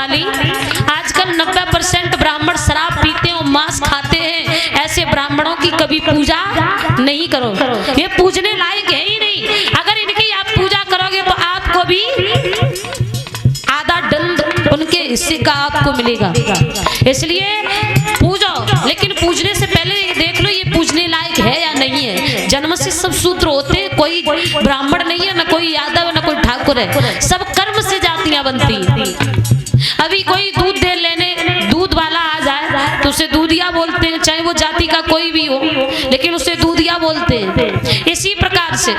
प्रणाली। आजकल 90% ब्राह्मण शराब पीते हैं और मांस खाते हैं। ऐसे ब्राह्मणों की कभी पूजा नहीं करो, ये पूजने लायक है ही नहीं। अगर इनकी आप पूजा करोगे तो आपको भी आधा दंड उनके हिस्से का आपको मिलेगा। इसलिए पूजो, लेकिन पूजने से पहले देख लो ये पूजने लायक है या नहीं है। जन्म से सब शूद्र होते हैं, कोई ब्राह्मण नहीं है, ना कोई यादव ना कोई ठाकुर है, सब कर्म से जातियां बनती हैं। अभी कोई दूध दे लेने दूध वाला आ जाए तो उसे दूधिया बोलते हैं, चाहे वो जाति का कोई भी हो, लेकिन उसे दूधिया बोलते हैं। इसी प्रकार से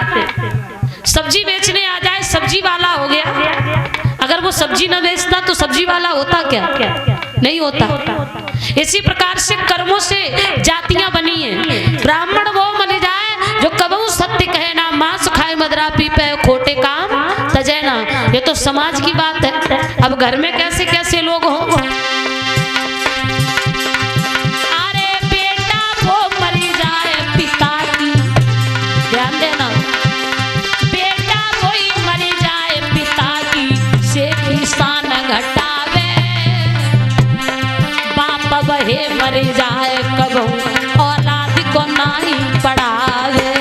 सब्जी बेचने आ जाए, सब्जी वाला हो गया। अगर वो सब्जी न बेचता तो सब्जी वाला होता क्या? नहीं होता। इसी प्रकार से कर्मों से जातियां बनी हैं। ब्राह्मण वो माने जाए जो कबहू सत्य कहे ना, मांस खाए मदरा पी पे खोटे काम तजे ना। ये तो समाज की बात है। अब घर में कैसे कैसे लोग हों। हे मर जाए कबो औलाद को नाही पढ़ावे।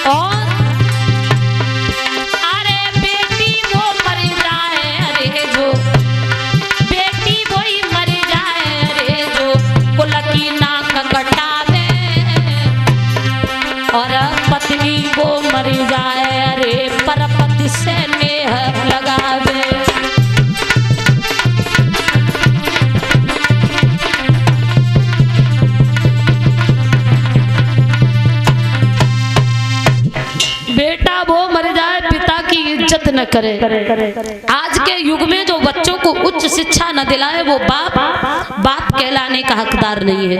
और अरे बेटी वो मर जाए, अरे जो बेटी वही मर जाए, अरे जो कुल की नाक कटावे। और पत्नी वो मर जाए, अरे परपति से नेह लगावे। बेटा वो मर जाए, पिता की इज्जत न करे। आज के युग में जो बच्चों को उच्च शिक्षा न दिलाए वो बाप कहलाने का हकदार नहीं है।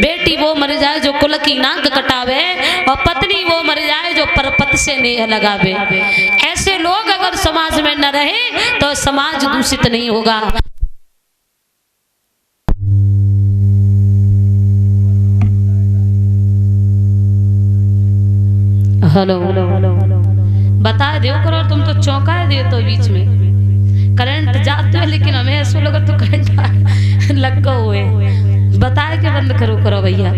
बेटी वो मर जाए जो कुल की नाक कटावे, और पत्नी वो मर जाए जो परपत से नेह लगावे। ऐसे लोग अगर समाज में न रहे तो समाज दूषित नहीं होगा। हेलो बता दो करो, तुम तो चौंकाए दे तो बीच में करंट जाते हो, लेकिन हमें ऐसा लगा तो करंट लग हुए। बताए के बंद करो भैया।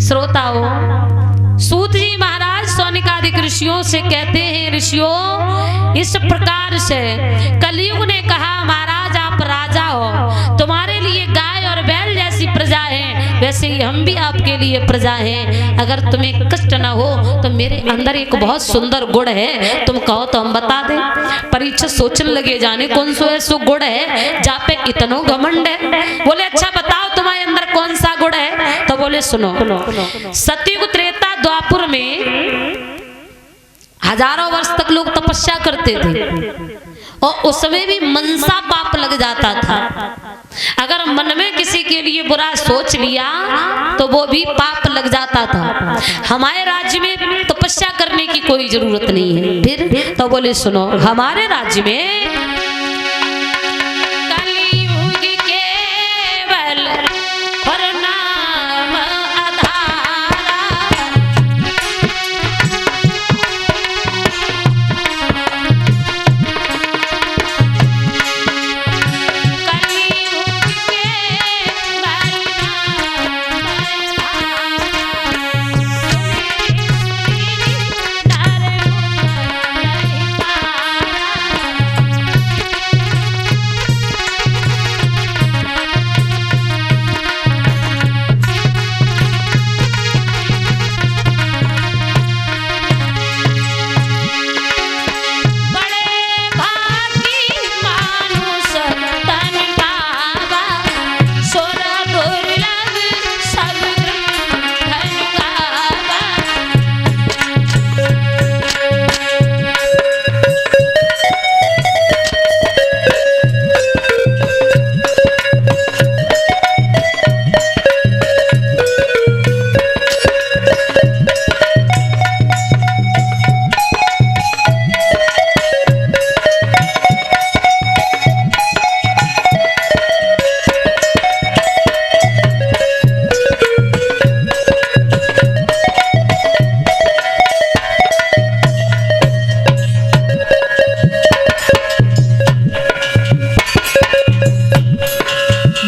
श्रोताओ, सूत जी महाराज सौनिकादिक ऋषियों से कहते हैं, ऋषियों इस प्रकार से कलयुग ने कहा महाराज आप राजा हो, तुम्हारे लिए गाय और बैल जैसी प्रजा है, वैसे ही हम भी आपके लिए प्रजा हैं। अगर तुम्हें कष्ट न हो तो मेरे अंदर एक बहुत सुंदर गुण है, तुम कहो तो हम बता दें। परीक्षित सोचने लगे जाने कौन सो ऐसो गुण है जहाँ पे इतनो घमंड है। बोले अच्छा बताओ तुम्हारे अंदर कौन सा गुण है? तो बोले सुनो, सतयुग त्रेता द्वापर में हजारों वर्ष तक लोग तपस्या करते थे, और उसमें भी मनसा पाप लग जाता था। अगर मन में किसी के लिए बुरा सोच लिया तो वो भी पाप लग जाता था। हमारे राज्य में तपस्या करने की कोई जरूरत नहीं है। फिर तो बोले सुनो, हमारे राज्य में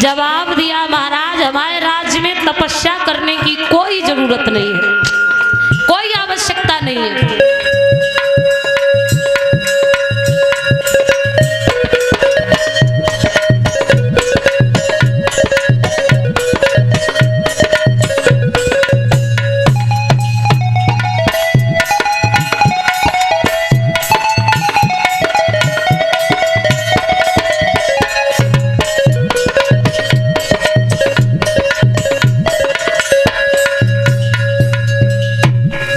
जवाब दिया, महाराज हमारे राज्य में तपस्या करने की कोई जरूरत नहीं है, कोई आवश्यकता नहीं है।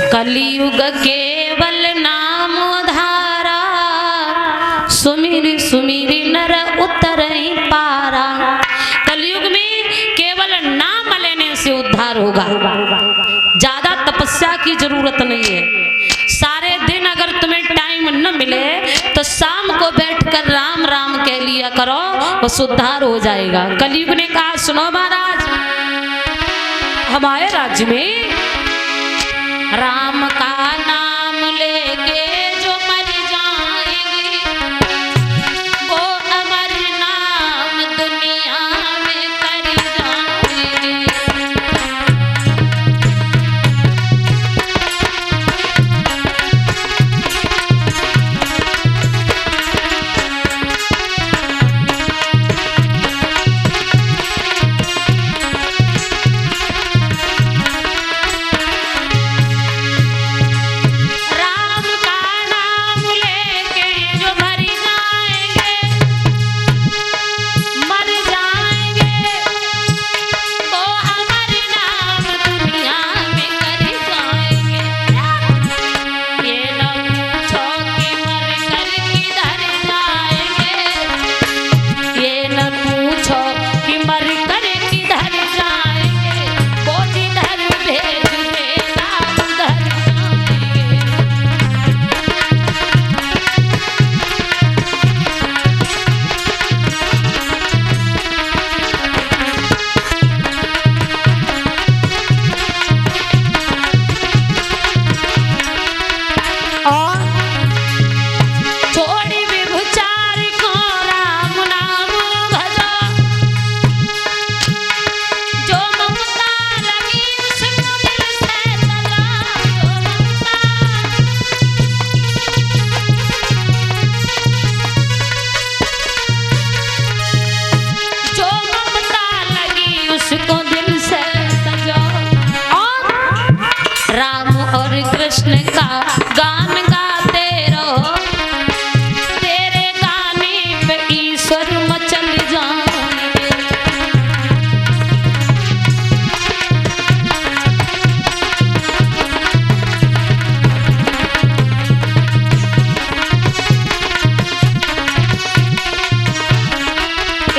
कलियुग केवल नाम धारा, सुमिर सुमिर नर उतरई पारा। कलियुग में केवल नाम लेने से उद्धार होगा, ज्यादा तपस्या की जरूरत नहीं है। सारे दिन अगर तुम्हें टाइम न मिले तो शाम को बैठकर राम राम कह लिया करो, बस उद्धार हो जाएगा। कलियुग ने कहा, सुनो महाराज, हमारे राज्य में राम का नाम लेके जो मर जाएंगे, वो अमर नाम दुनिया में कर जाएंगे। कृष्ण का गान गाते रहो, तेरे गाने पे ईश्वर मचल जाएंगे।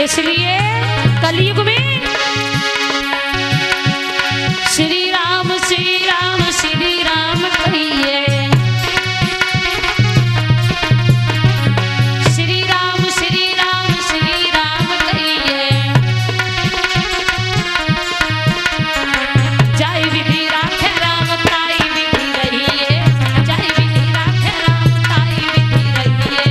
इसलिए कलयुग में श्री राम श्री राम श्री राम कहिए, श्री राम श्री राम श्री राम कहिए। जय विधि राखे राम ताई विधि रहिए, जय विधि राखे राम ताई विधि रहिए।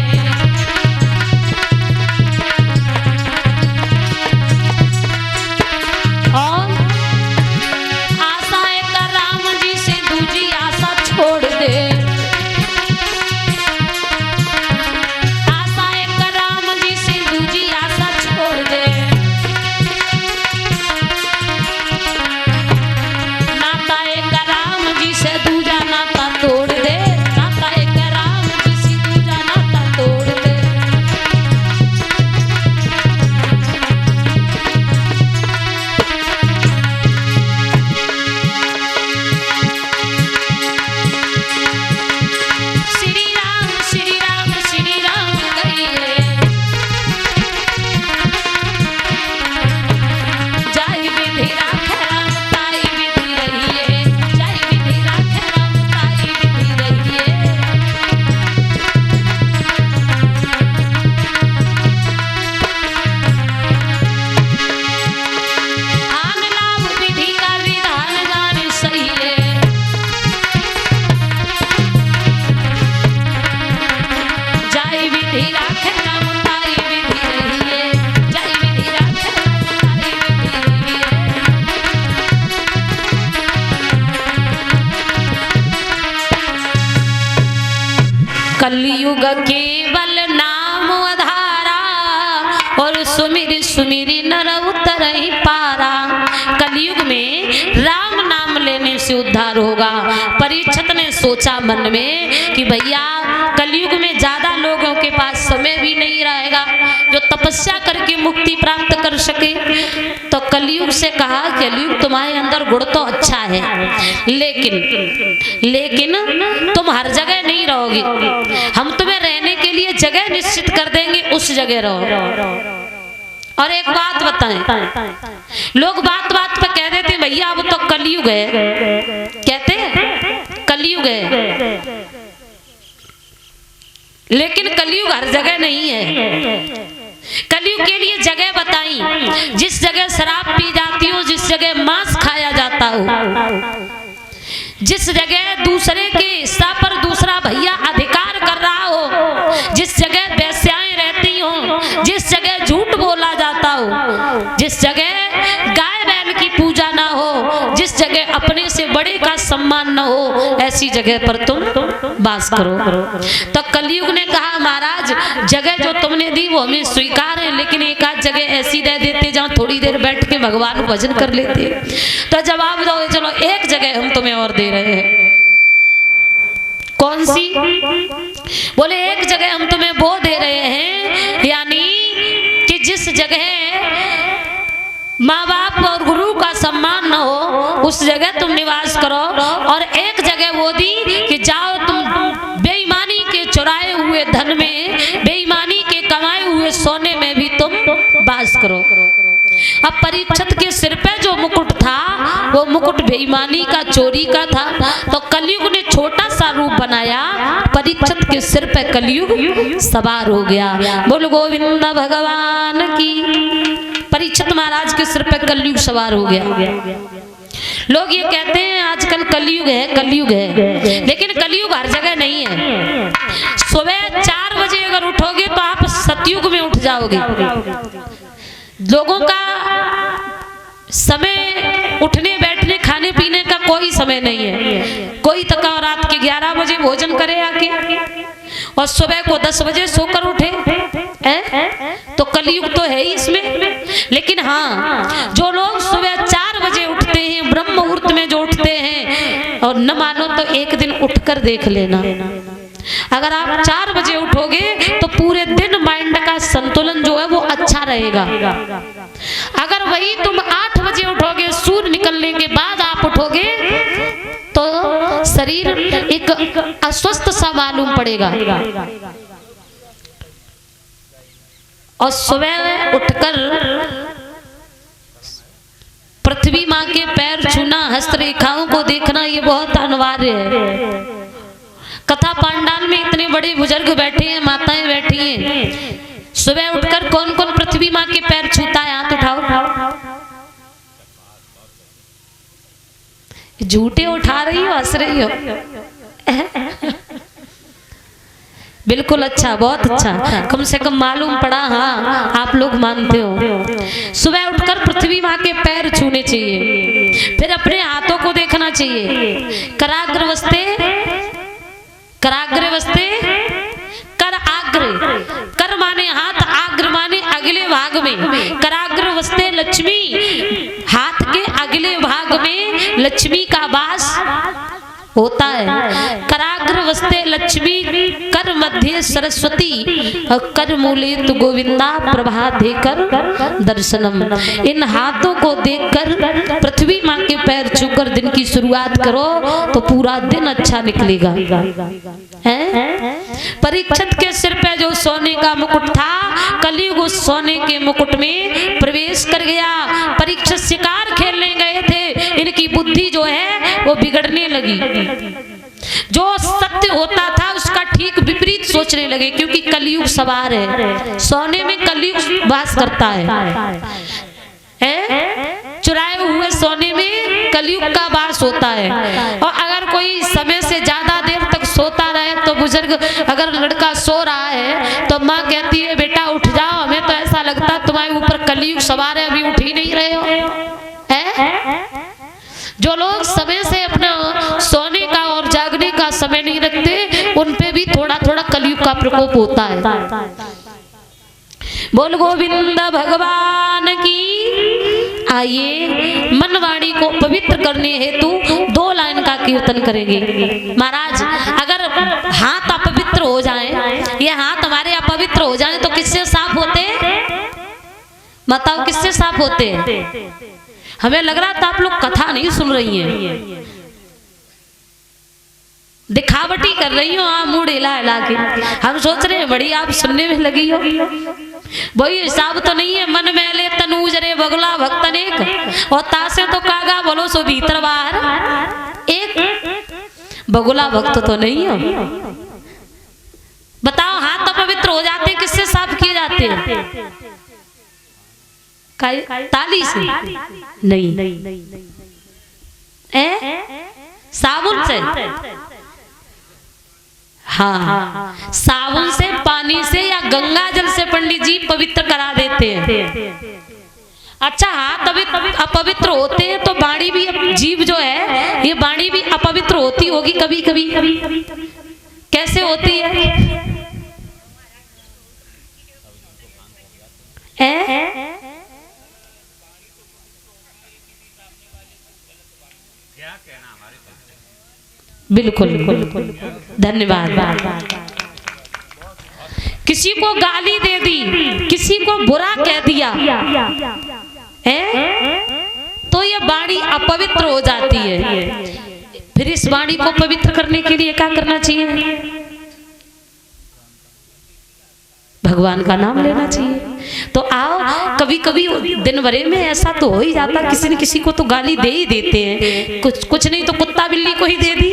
कलयुग केवल नाम आधारा, और सुमिर सुमिरी नर उतरहि पारा। कलयुग में राम नाम लेने से उद्धार होगा। परीक्षित ने सोचा मन में कि भैया कलयुग में ज्यादा लोगों के पास समय भी नहीं रहेगा जो तपस्या करके मुक्ति प्राप्त कर सके। तो कलयुग से कहा, कलयुग तुम्हारे अंदर गुण तो अच्छा है, लेकिन तुम हर जगह नहीं रहोगे। हम तुम्हें रहने के लिए जगह निश्चित कर देंगे, उस जगह रहो। और एक बात बताएं, लोग बात बात पे कह देते भैया अब तो कलयुग है, कहते हैं कलयुग है, लेकिन कलयुग हर जगह नहीं है। कलयुग के लिए जगह बताई, जिस जगह शराब पी जाती हो, जिस जगह मांस खाया जाता हो, जिस जगह दूसरे के हिस्सा पर दूसरा भैया अधिकार कर रहा हो, जिस जगह वेश्याएं रहती हो, जिस जगह झूठ बोला जाता हो, जिस जगह गाय बैल की पूजा ना हो, जिस जगह अपने से बड़े का सम्मान न हो, ऐसी जगह पर तुम वास करो। तो कलयुग ने कहा महाराज जगह जो तुमने दी वो हमें स्वीकार है, लेकिन एक आध जगह ऐसी दे देते जहाँ थोड़ी देर बैठ के भगवान को भजन कर लेते। तो जवाब दो, चलो एक जगह हम तुम्हें और दे रहे हैं। कौन सी? बोले एक जगह हम तुम्हें वो दे रहे हैं, यानी कि जिस जगह माँ बाप और गुरु का सम्मान न हो उस जगह तुम निवास करो। और एक जगह वो दी कि जाओ तुम बेईमानी के चुराए हुए धन में, बेईमानी के कमाए हुए सोने में भी तुम वास करो। अब परीक्षित के सिर पे जो मुकुट था वो मुकुट बेईमानी का, चोरी का था। तो कलयुग ने छोटा सा रूप बनाया, परीक्षित के सिर पे कलयुग सवार हो गया। बोल गोविंद भगवान की। परीक्षित महाराज के सिर पे कलयुग सवार हो गया। लोग ये कहते हैं आजकल कलयुग है, कलयुग है, लेकिन कलयुग हर जगह नहीं है। सुबह 4 बजे अगर उठोगे तो आप सतयुग में उठ जाओगे। लोगों का समय उठने बैठने खाने पीने का कोई समय नहीं है। कोई तक रात के 11 बजे भोजन करे आके और सुबह को 10 बजे सोकर उठे, तो कलयुग तो है ही इसमें। लेकिन हाँ, जो लोग सुबह 4 बजे उठते हैं, ब्रह्म मुहूर्त में जो उठते हैं, और न मानो तो एक दिन उठकर देख लेना, अगर आप 4 बजे उठोगे तो पूरे दिन माइंड का संतुलन जो है वो अच्छा रहेगा। अगर वही तुम 8 बजे उठोगे, सूर्य निकलने के बाद आप उठोगे तो शरीर एक अस्वस्थ सा मालूम पड़ेगा। और सुबह उठकर पृथ्वी माँ के पैर छूना, हस्तरेखाओं को देखना, ये बहुत अनिवार्य है। कथा पांडाल में इतने बड़े बुजुर्ग बैठे हैं, माताएं बैठी हैं, सुबह उठकर कौन कौन पृथ्वी माँ के पैर छूता है? हाथ उठाओ। झूठे उठा रही हो, हंस रही हो? बिल्कुल अच्छा, बहुत अच्छा, कम से कम मालूम पड़ा। हाँ, आप लोग मानते हो। सुबह उठकर पृथ्वी माँ के पैर छूने चाहिए, फिर अपने हाथों को देखना चाहिए। कराग्रवस्ते, कराग्रवस्ते, कर आग्र, कर माने हाथ, आग्र माने अगले भाग में। कराग्रवस्ते लक्ष्मी, हाथ के अगले भाग में लक्ष्मी का वास होता है। कराग्रवस्ते लक्ष्मी, कर मध्य सरस्वती, और कर मूले तु गोविंदा प्रभात देकर दर्शनम। इन हाथों को देखकर पृथ्वी माँ के पैर छूकर दिन की शुरुआत करो तो पूरा दिन अच्छा निकलेगा। परीक्षित के सिर पे जो सोने का मुकुट था, कलयुग उस सोने के मुकुट में प्रवेश कर गया। परीक्षित शिकार खेलने गए थे, इनकी बुद्धि जो है वो बिगड़ने लगी। जो सत्य होता था उसका ठीक विपरीत सोचने लगे, क्योंकि कलयुग सवार है। सोने में कलयुग वास करता है, चुराए हुए सोने में कलयुग का वास होता है। और अगर कोई समय से ज्यादा देर तक सोता रहे तो बुजुर्ग, अगर लड़का सो रहा है तो माँ कहती है बेटा उठ जाओ, हमें तो ऐसा लगता तुम्हारे ऊपर कलयुग सवार है, अभी उठ ही नहीं रहे हो। जो लोग समय से अपना सोने का और जागने का समय नहीं रखते, उन पे भी थोड़ा थोड़ा कलयुग का प्रकोप होता है। बोल गोविंद भगवान की। आइए मनवाणी को पवित्र करने हेतु 2 लाइन का कीर्तन करेंगे। महाराज अगर हाथ अपवित्र हो जाएं, ये हाथ हमारे अपवित्र हो जाएं तो किससे साफ होते? बताओ किससे साफ होते? हमें लग रहा था आप लोग कथा नहीं सुन रही हैं, दिखावटी कर रही हो आप, मुंह हिला हिला के। हम सोच रहे हैं बड़ी आप सुनने में लगी हो। वही हिसाब तो नहीं है। मन मैले तनूज रे बगला भक्त अनेक, और तासे तो कागा बोलो सो भीतर बाहर एक। बगुला भक्त तो नहीं हो। बताओ हाथ अपवित्र हो जाते किससे साफ किए जाते हैं? ताली से नहीं, साबुन से। हाँ, साबुन से, पानी से या गंगा जल से पंडित जी पवित्र करा देते हैं। अच्छा हाथ अपवित्र होते हैं तो वाणी भी, जीव जो है ये वाणी भी अपवित्र होती होगी कभी कभी। कैसे होती है? बिल्कुल धन्यवाद। किसी को गाली दे दी, किसी को बुरा कह दिया तो ये वाणी अपवित्र हो जाती है। फिर इस वाणी को पवित्र करने के लिए क्या करना चाहिए? भगवान का नाम लेना चाहिए। तो आओ, कभी कभी दिन भरे में ऐसा तो हो ही जाता, किसी न किसी को तो गाली दे ही देते हैं, कुछ नहीं तो कुत्ता बिल्ली को ही दे दी।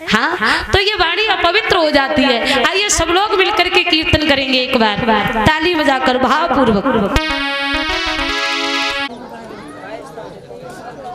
हाँ, तो ये वाणी अपवित्र हो जाती है। आइए सब लोग मिलकर के कीर्तन करेंगे एक बार, ताली बजाकर भावपूर्वक।